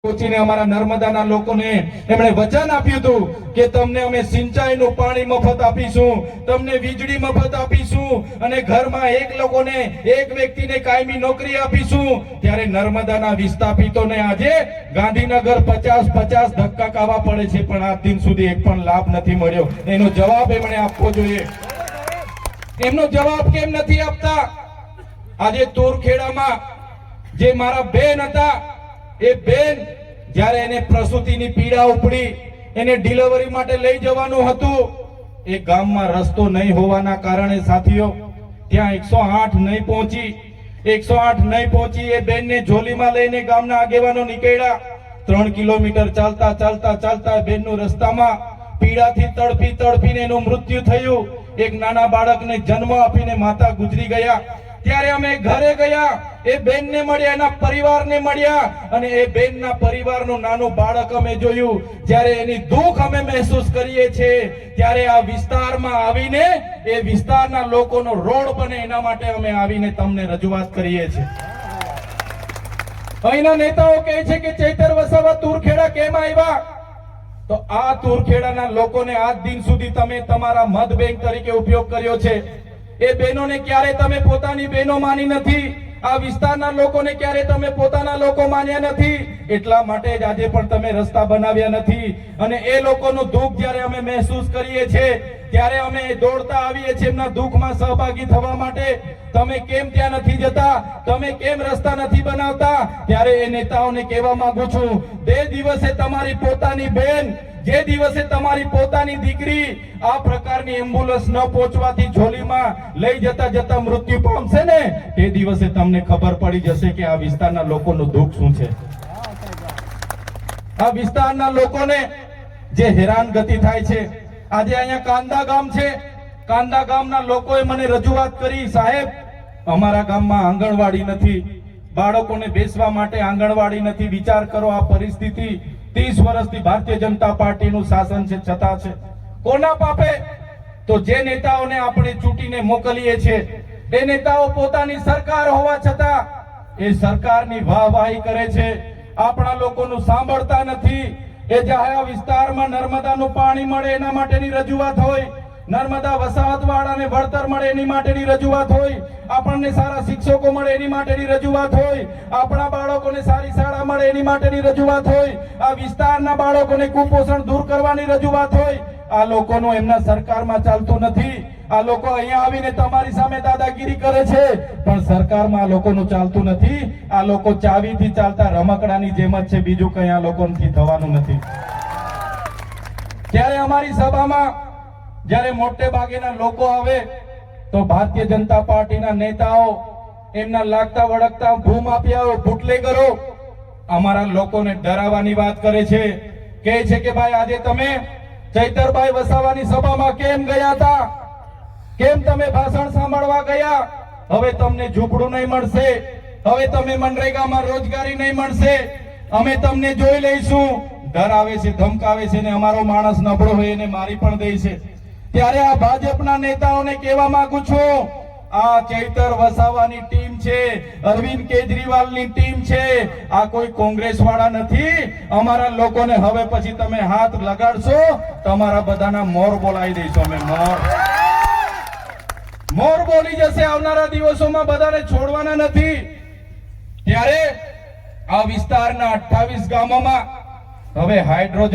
પહોંચીને અમારા નર્મદાના લોકોને એમણે વચન આપ્યું હતું કે તમને અમે સિંચાઈનું પાણી મફત આપીશું, તમને વીજળી મફત આપીશું અને ઘરમાં એક વ્યક્તિને કાયમી નોકરી આપીશું। ત્યારે નર્મદાના વિસ્થાપિતોને આજે ગાંધીનગર 50 ધક્કા ખાવા પડે છે, પણ આજ દિન સુધી એક પણ લાભ નથી મળ્યો। એનો જવાબ એમણે આપવો જોઈએ। એમનો જવાબ કેમ નથી આપતા? આજે તુરખેડામાં જે મારા બેન હતા, એ બેન જ્યારે એને પ્રસૂતિની પીડા ઉપડી, એને ડિલિવરી માટે લઈ જવાનું હતું, એ ગામમાં રસ્તો નહીં હોવાના કારણે સાથીઓ ત્યાં 108 નહીં પહોંચી। 108 નહીં પહોંચી એ બેનને ઝોલીમાં લઈને ગામના આગેવાનો નીકળ્યા। 3 કિલોમીટર ચાલતા બેનનું રસ્તામાં પીડાથી તડપીને એનું મૃત્યુ થયું। એક નાના બાળકને જન્મ આપીને માતા ગુજરી ગયા। ત્યારે અમે ઘરે ગયા, એ બેનને મળ્યા, એના પરિવારને મળ્યા અને એ બેનના પરિવારનું નાનું બાળક અમે જોયું। જ્યારે એની દુઃખ અમે મહેસૂસ કરીએ છીએ, ત્યારે આ વિસ્તારમાં આવીને એ વિસ્તારના લોકોનો રોડ બને એના માટે અમે આવીને તમને રજૂઆત કરીએ છીએ। અહીંના નેતાઓ કહે છે કે ચૈતર વસાવા તુરખેડા કેમ આવ્યા? તો આ તુરખેડાના લોકોને આજ દિન સુધી તમે તમારા મત બેંક તરીકે ઉપયોગ કર્યો છે। એ બહેનોને ક્યારે તમે પોતાની બહેનો માની નથી, આ વિસ્તારના લોકોને ક્યારે તમે પોતાના લોકો માન્યા નથી, એટલા માટે જ આજે પણ તમે રસ્તા બનાવ્યા નથી। અને એ લોકોનું દુઃખ જ્યારે અમે મહેસૂસ કરીએ છીએ, ત્યારે અમે દોડતા આવીએ છીએ એમના દુઃખમાં સહભાગી થવા માટે। તમે કેમ ત્યાં નથી જતા? તમે કેમ રસ્તા નથી બનાવતા? ત્યારે એ નેતાઓને કહેવા માંગુ છું, બે દિવસે તમારી પોતાની બેન, જે દિવસે તમારી પોતાની દીકરી આ પ્રકારની એમ્બ્યુલન્સ ન પહોંચવાથી ઝોલીમાં લઈ જતા મૃત્યુ પામશે ને, તે દિવસે તમને ખબર પડી જશે કે આ વિસ્તારના લોકોનું દુઃખ શું છે। આ વિસ્તારના લોકોને જે હેરાનગતિ થાય છે, આજે અહીંયા કાંદા ગામ છે, કાંદા ગામના લોકોએ મને રજૂઆત કરી, સાહેબ અમારા ગામમાં આંગણવાડી નથી, બાળકોને બેસવા માટે આંગણવાડી નથી। વિચાર કરો આ પરિસ્થિતિ 30 વર્ષથી ભારતીય જનતા પાર્ટીનું શાસન છે, છતાં છે કોના પાપે? તો જે નેતાઓને આપણે ચૂંટીને મોકલીએ છીએ, એ નેતાઓ પોતાની સરકાર હોવા છતાં એ સરકારની વાહવાહી કરે છે, આપણા લોકોનું સાંભળતા નથી। એ જાહેર વિસ્તારમાં નર્મદાનું પાણી મળે એના માટેની રજૂઆત હોય, નર્મદા વસાહતવાળાને વળતર મળે એની માટેની રજૂઆત હોય, આપણને સારા શિક્ષકો મળે એની માટેની રજૂઆત હોય, આપણા બાળકોને સારી શાળા મળે એની માટેની રજૂઆત હોય, આ વિસ્તારના બાળકોને કુપોષણ દૂર કરવાની રજૂઆત હોય। આ લોકોનું એમના સરકારમાં ચાલતું નથી। આ લોકો અહીંયા આવીને તમારી સામે દાદાગીરી કરે છે, પણ સરકારમાં આ લોકોનું ચાલતું નથી। આ લોકો ચાવીથી ચાલતા રમકડાની જેમ જ છે, બીજું કંઈ આ લોકોથી થવાનું નથી। ત્યારે અમારી સભામાં જ્યારે મોટે ભાગેના લોકો આવે તો ભારતીય જનતા પાર્ટીના નેતાઓ એમના લાગતા વળગતા ભૂમાફિયાઓ, બુટલેગરો અમારા લોકોને ડરાવવાની વાત કરે છે, કહે છે કે ભાઈ આજે તમે ચૈતરભાઈ વસાવાની સભામાં કેમ ગયા હતા? કેમ તમે ભાષણ સાંભળવા ગયા? હવે તમને ઝૂંપડું નહીં મળશે, હવે તમે મનરેગામાં રોજગારી નહીં મળશે, અમે તમને જોઈ લઈશું। ડરાવે છે, ધમકાવે છે ને અમારો માણસ નબળો હોય એને મારી પણ દે છે। ત્યારે આ ભાજપના નેતાઓને કહેવા માંગુ છું, આ ચૈતર વસાવાની ટીમ છે, અરવિંદ કેજરીવાલની ટીમ છે, આ કોઈ કોંગ્રેસ વાળા નથી। અમારા લોકોને હવે પછી તમે હાથ લગાડશો, તમારા બધાના મોર બોલાવી દઈશું અમે। મોર બોલી જશે આવનારા દિવસોમાં, બધાને છોડવાના નથી। ત્યારે આ વિસ્તારના 28 ગામોમાં હવે હાઇડ્રો